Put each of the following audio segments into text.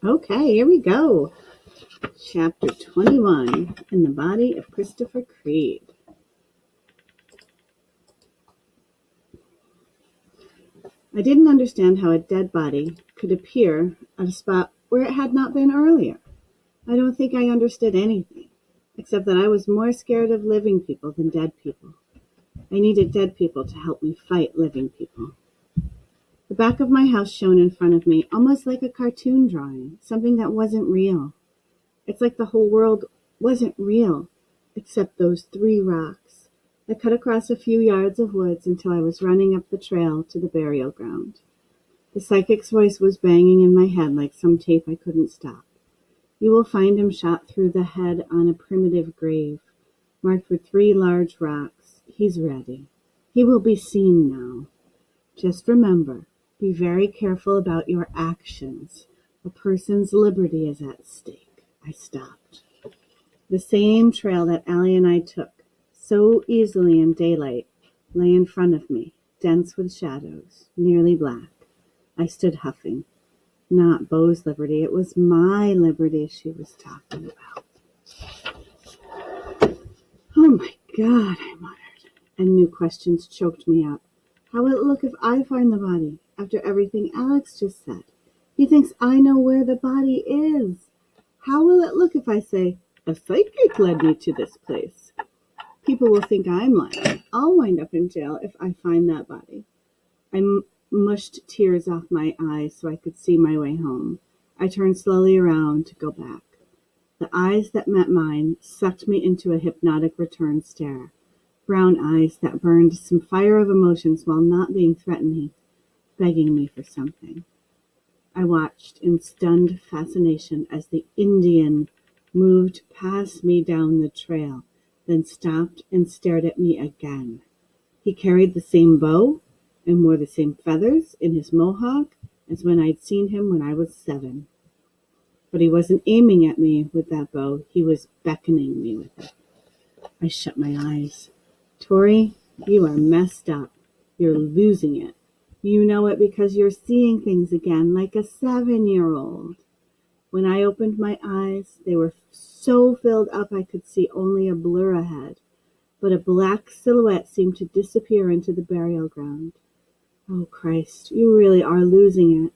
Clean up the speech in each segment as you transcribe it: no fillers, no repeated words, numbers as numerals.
Okay, here we go. Chapter 21, In the Body of Christopher Creed. I didn't understand how a dead body could appear at a spot where it had not been earlier. I don't think I understood anything, except that I was more scared of living people than dead people. I needed dead people to help me fight living people. The back of my house shone in front of me, almost like a cartoon drawing, something that wasn't real. It's like the whole world wasn't real, except those 3 rocks. I cut across a few yards of woods until I was running up the trail to the burial ground. The psychic's voice was banging in my head like some tape I couldn't stop. You will find him shot through the head on a primitive grave, marked with 3 large rocks. He's ready. He will be seen now. Just remember, be very careful about your actions. A person's liberty is at stake. I stopped. The same trail that Allie and I took so easily in daylight lay in front of me, dense with shadows, nearly black. I stood huffing. Not Beau's liberty, it was my liberty she was talking about. Oh my God, I muttered, and new questions choked me up. How will it look if I find the body, after everything Alex just said? He thinks I know where the body is. How will it look if I say, a psychic led me to this place? People will think I'm lying. I'll wind up in jail if I find that body. I mushed tears off my eyes so I could see my way home. I turned slowly around to go back. The eyes that met mine sucked me into a hypnotic return stare. Brown eyes that burned some fire of emotions while not being threatening, begging me for something. I watched in stunned fascination as the Indian moved past me down the trail, then stopped and stared at me again. He carried the same bow and wore the same feathers in his mohawk as when I'd seen him when I was 7. But he wasn't aiming at me with that bow. He was beckoning me with it. I shut my eyes. Tori, you are messed up. You're losing it. You know it because you're seeing things again like a 7-year-old. When I opened my eyes, they were so filled up I could see only a blur ahead, but a black silhouette seemed to disappear into the burial ground. Oh, Christ, you really are losing it.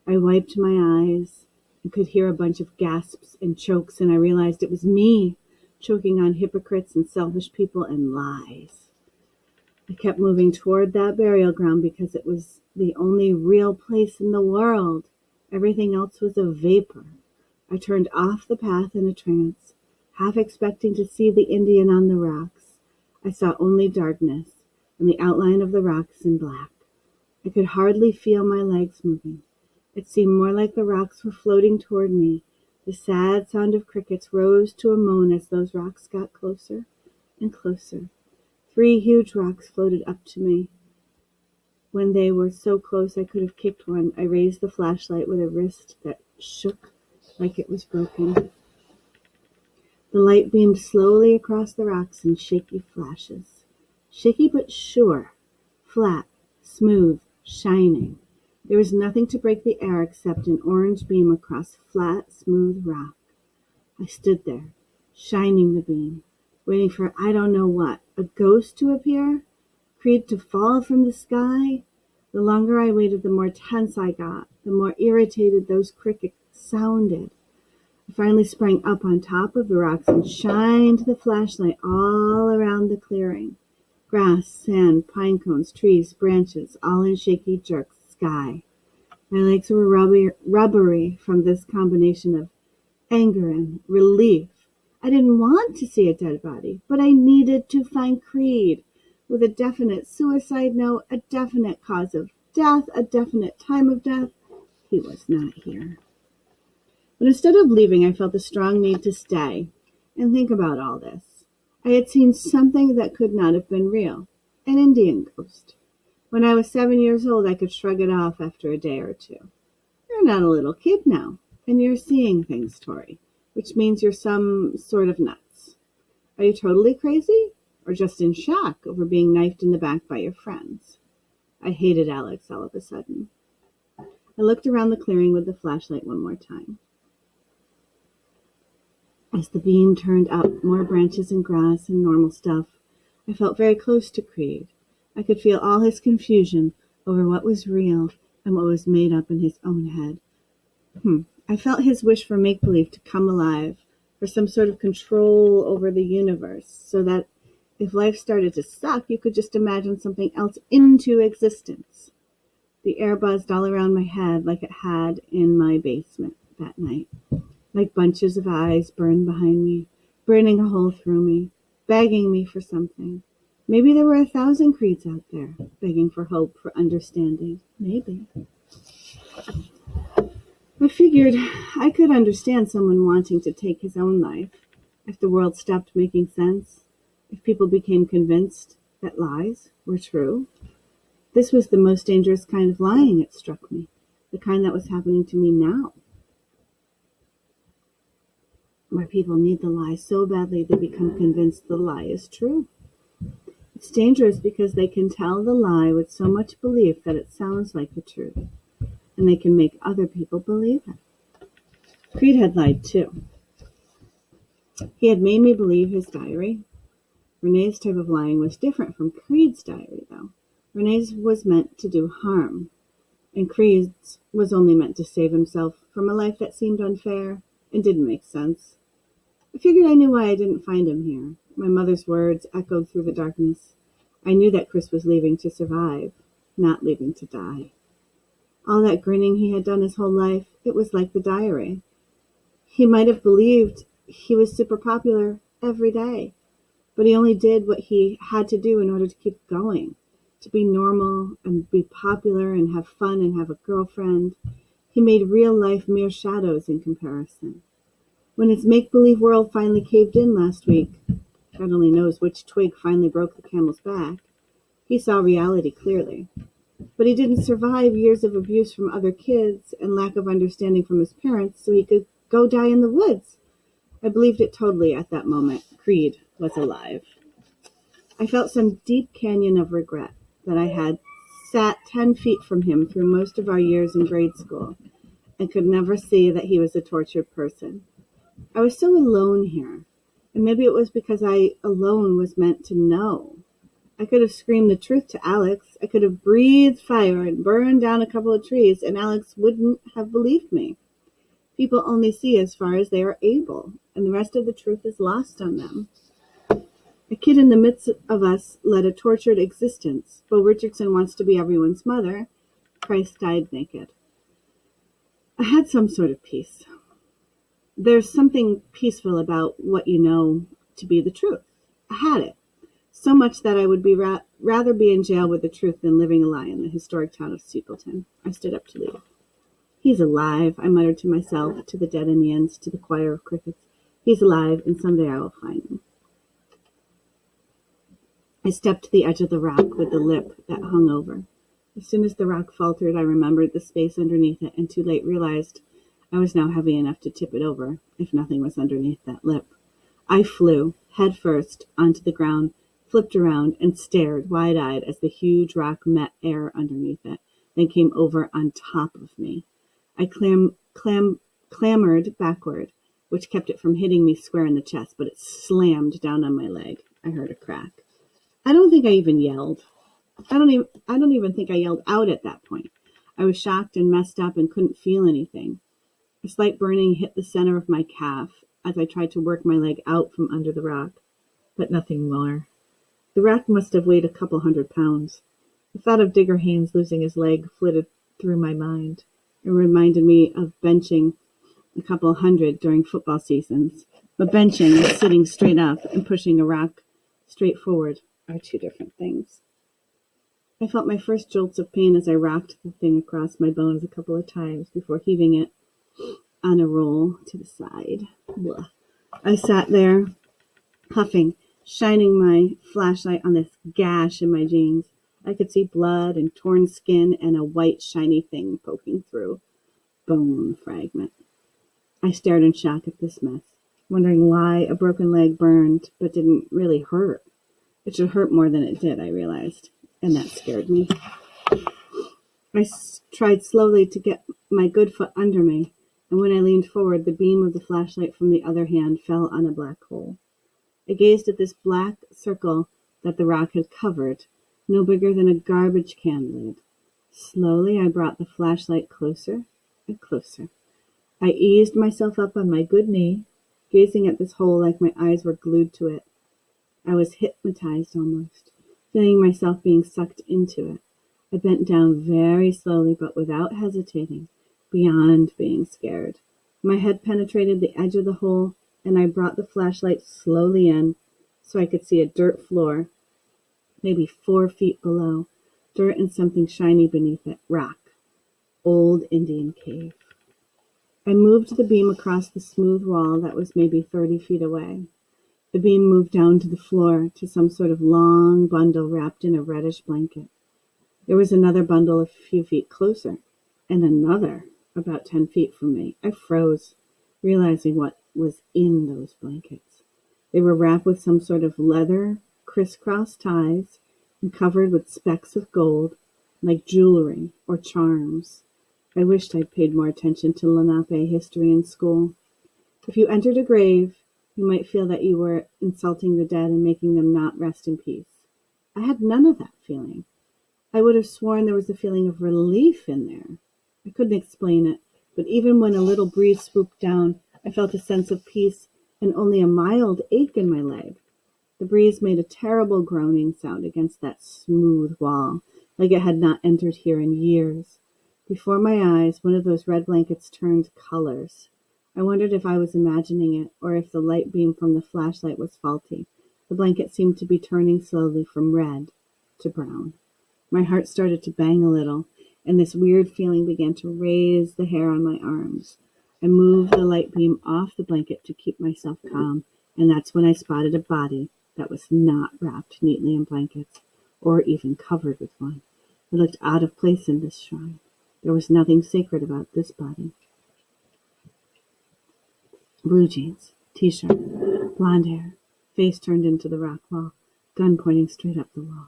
I wiped my eyes and could hear a bunch of gasps and chokes, and I realized it was me, choking on hypocrites and selfish people and lies. I kept moving toward that burial ground because it was the only real place in the world. Everything else was a vapor. I turned off the path in a trance, half expecting to see the Indian on the rocks. I saw only darkness and the outline of the rocks in black. I could hardly feel my legs moving. It seemed more like the rocks were floating toward me. The sad sound of crickets rose to a moan as those rocks got closer and closer. 3 huge rocks floated up to me. When they were so close I could have kicked one, I raised the flashlight with a wrist that shook like it was broken. The light beamed slowly across the rocks in shaky flashes. Shaky but sure. Flat, smooth, shining. There was nothing to break the air except an orange beam across flat, smooth rock. I stood there, shining the beam, waiting for I don't know what, a ghost to appear? Creed to fall from the sky? The longer I waited, the more tense I got, the more irritated those crickets sounded. I finally sprang up on top of the rocks and shined the flashlight all around the clearing. Grass, sand, pine cones, trees, branches, all in shaky jerks. Sky. My legs were rubbery from this combination of anger and relief. I didn't want to see a dead body, but I needed to find Creed. With a definite suicide note, a definite cause of death, a definite time of death, he was not here. But instead of leaving, I felt a strong need to stay and think about all this. I had seen something that could not have been real, an Indian ghost. When I was 7 years old, I could shrug it off after a day or 2. You're not a little kid now, and you're seeing things, Tori, which means you're some sort of nuts. Are you totally crazy, or just in shock over being knifed in the back by your friends? I hated Alex all of a sudden. I looked around the clearing with the flashlight one more time. As the beam turned up more branches and grass and normal stuff, I felt very close to Creed. I could feel all his confusion over what was real and what was made up in his own head. I felt his wish for make-believe to come alive, for some sort of control over the universe, so that if life started to suck, you could just imagine something else into existence. The air buzzed all around my head like it had in my basement that night. Like bunches of eyes burned behind me, burning a hole through me, begging me for something. Maybe there were 1,000 creeds out there, begging for hope, for understanding. Maybe. I figured I could understand someone wanting to take his own life if the world stopped making sense, if people became convinced that lies were true. This was the most dangerous kind of lying, it struck me, the kind that was happening to me now, where people need the lie so badly they become convinced the lie is true. It's dangerous because they can tell the lie with so much belief that it sounds like the truth, and they can make other people believe it. Creed had lied too. He had made me believe his diary. Renee's type of lying was different from Creed's diary, though. Renee's was meant to do harm, and Creed's was only meant to save himself from a life that seemed unfair and didn't make sense. I figured I knew why I didn't find him here. My mother's words echoed through the darkness. I knew that Chris was leaving to survive, not leaving to die. All that grinning he had done his whole life, it was like the diary. He might have believed he was super popular every day, but he only did what he had to do in order to keep going, to be normal and be popular and have fun and have a girlfriend. He made real life mere shadows in comparison. When his make-believe world finally caved in last week, God only knows which twig finally broke the camel's back, he saw reality clearly. But he didn't survive years of abuse from other kids and lack of understanding from his parents, so he could go die in the woods. I believed it totally at that moment. Creed was alive. I felt some deep canyon of regret that I had sat 10 feet from him through most of our years in grade school and could never see that he was a tortured person. I was so alone here, and maybe it was because I alone was meant to know. I could have screamed the truth to Alex. I could have breathed fire and burned down a couple of trees, and Alex wouldn't have believed me. People only see as far as they are able, and the rest of the truth is lost on them. A kid in the midst of us led a tortured existence. Bo Richardson wants to be everyone's mother. Christ died naked. I had some sort of peace. There's something peaceful about what you know to be the truth. I had it. So much that I would be rather be in jail with the truth than living a lie in the historic town of Seepleton. I stood up to leave. He's alive, I muttered to myself, to the dead Indians, to the choir of crickets. He's alive, and someday I will find him. I stepped to the edge of the rock with the lip that hung over. As soon as the rock faltered, I remembered the space underneath it, and too late realized I was now heavy enough to tip it over, if nothing was underneath that lip. I flew, head first, onto the ground, flipped around, and stared wide-eyed as the huge rock met air underneath it, then came over on top of me. I clambered backward, which kept it from hitting me square in the chest, but it slammed down on my leg. I heard a crack. I don't think I even yelled. I don't even think I yelled out at that point. I was shocked and messed up and couldn't feel anything. A slight burning hit the center of my calf as I tried to work my leg out from under the rock, but nothing more. The rock must have weighed a couple 100 pounds. The thought of Digger Haynes losing his leg flitted through my mind. It reminded me of benching a couple 100 during football seasons. But benching and sitting straight up and pushing a rock straight forward are two different things. I felt my first jolts of pain as I rocked the thing across my bones a couple of times before heaving it on a roll to the side. Blah. I sat there, huffing, shining my flashlight on this gash in my jeans. I could see blood and torn skin and a white, shiny thing poking through. Bone fragment. I stared in shock at this mess, wondering why a broken leg burned but didn't really hurt. It should hurt more than it did, I realized, and that scared me. I tried slowly to get my good foot under me, and when I leaned forward, the beam of the flashlight from the other hand fell on a black hole. I gazed at this black circle that the rock had covered, no bigger than a garbage can lid. Slowly, I brought the flashlight closer and closer. I eased myself up on my good knee, gazing at this hole like my eyes were glued to it. I was hypnotized almost, feeling myself being sucked into it. I bent down very slowly but without hesitating, beyond being scared. My head penetrated the edge of the hole, and I brought the flashlight slowly in so I could see a dirt floor, maybe 4 feet below, dirt and something shiny beneath it, rock, old Indian cave. I moved the beam across the smooth wall that was maybe 30 feet away. The beam moved down to the floor, to some sort of long bundle wrapped in a reddish blanket. There was another bundle a few feet closer, and another about 10 feet from me. I froze, realizing what was in those blankets. They were wrapped with some sort of leather, crisscross ties, and covered with specks of gold, like jewelry or charms. I wished I'd paid more attention to Lenape history in school. If you entered a grave, you might feel that you were insulting the dead and making them not rest in peace. I had none of that feeling. I would have sworn there was a feeling of relief in there. I couldn't explain it, but even when a little breeze swooped down, I felt a sense of peace and only a mild ache in my leg. The breeze made a terrible groaning sound against that smooth wall, like it had not entered here in years. Before my eyes, one of those red blankets turned colors. I wondered if I was imagining it, or if the light beam from the flashlight was faulty. The blanket seemed to be turning slowly from red to brown. My heart started to bang a little, and this weird feeling began to raise the hair on my arms. I moved the light beam off the blanket to keep myself calm, and that's when I spotted a body that was not wrapped neatly in blankets, or even covered with one. It looked out of place in this shrine. There was nothing sacred about this body. Blue jeans, t-shirt, blonde hair, face turned into the rock wall, gun pointing straight up the wall.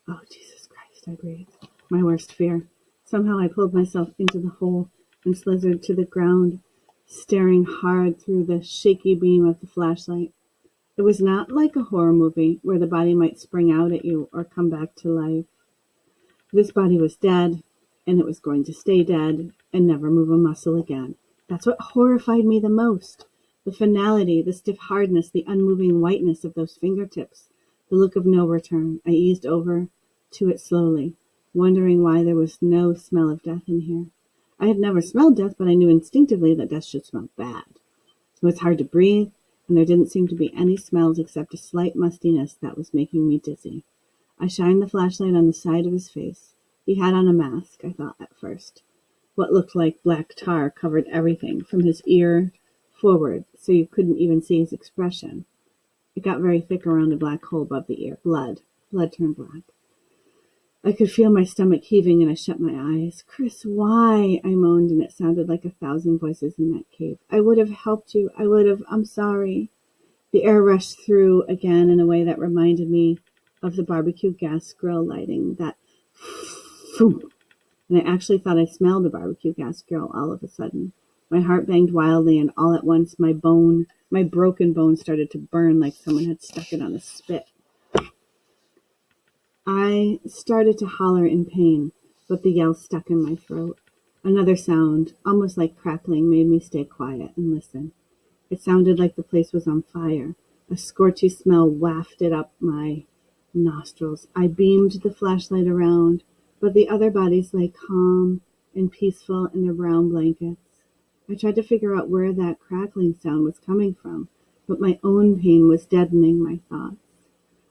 Oh, Jesus Christ, I breathed. My worst fear. Somehow I pulled myself into the hole and slithered to the ground, staring hard through the shaky beam of the flashlight. It was not like a horror movie where the body might spring out at you or come back to life. This body was dead, and it was going to stay dead and never move a muscle again. That's what horrified me the most. The finality, the stiff hardness, the unmoving whiteness of those fingertips, the look of no return. I eased over to it slowly, wondering why there was no smell of death in here. I had never smelled death, but I knew instinctively that death should smell bad. It was hard to breathe, and there didn't seem to be any smells except a slight mustiness that was making me dizzy. I shined the flashlight on the side of his face. He had on a mask, I thought at first. What looked like black tar covered everything, from his ear forward, so you couldn't even see his expression. It got very thick around the black hole above the ear. Blood. Blood turned black. I could feel my stomach heaving, and I shut my eyes. Chris, why? I moaned, and it sounded like 1,000 voices in that cave. I would have helped you. I would have. I'm sorry. The air rushed through again in a way that reminded me of the barbecue gas grill lighting, that phoom. And I actually thought I smelled the barbecue gas grill all of a sudden. My heart banged wildly, and all at once my broken bone started to burn like someone had stuck it on a spit. I started to holler in pain, but the yell stuck in my throat. Another sound, almost like crackling, made me stay quiet and listen. It sounded like the place was on fire. A scorchy smell wafted up my nostrils. I beamed the flashlight around, but the other bodies lay calm and peaceful in their brown blankets. I tried to figure out where that crackling sound was coming from, but my own pain was deadening my thoughts.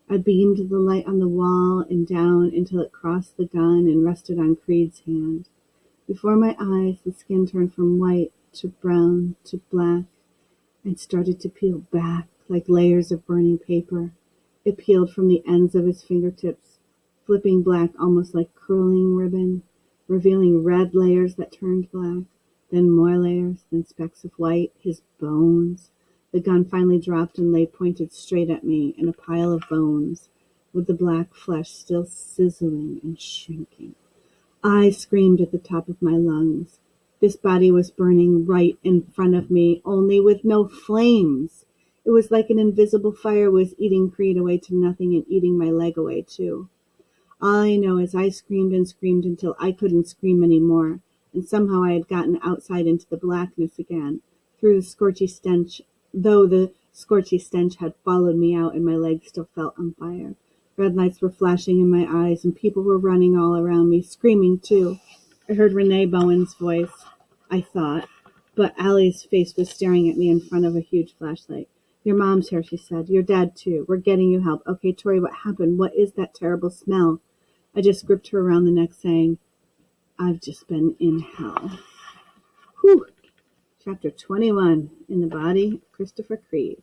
I beamed the light on the wall and down until it crossed the gun and rested on Creed's hand. Before my eyes, the skin turned from white to brown to black and started to peel back like layers of burning paper. It peeled from the ends of his fingertips, flipping black almost like curling ribbon, revealing red layers that turned black, then more layers, then specks of white, his bones. The gun finally dropped and lay pointed straight at me in a pile of bones, with the black flesh still sizzling and shrinking. I screamed at the top of my lungs. This body was burning right in front of me, only with no flames. It was like an invisible fire was eating Creed away to nothing and eating my leg away, too. All I know is I screamed and screamed until I couldn't scream anymore, and somehow I had gotten outside into the blackness again, through the scorchy stench, though the scorchy stench had followed me out and my legs still felt on fire. Red lights were flashing in my eyes, and people were running all around me, screaming too. I heard Renee Bowen's voice, I thought, but Allie's face was staring at me in front of a huge flashlight. Your mom's here, she said. Your dad, too. We're getting you help. Okay, Tori, what happened? What is that terrible smell? I just gripped her around the neck, saying, I've just been in hell. Whew. Chapter 21, In the Body of Christopher Creed.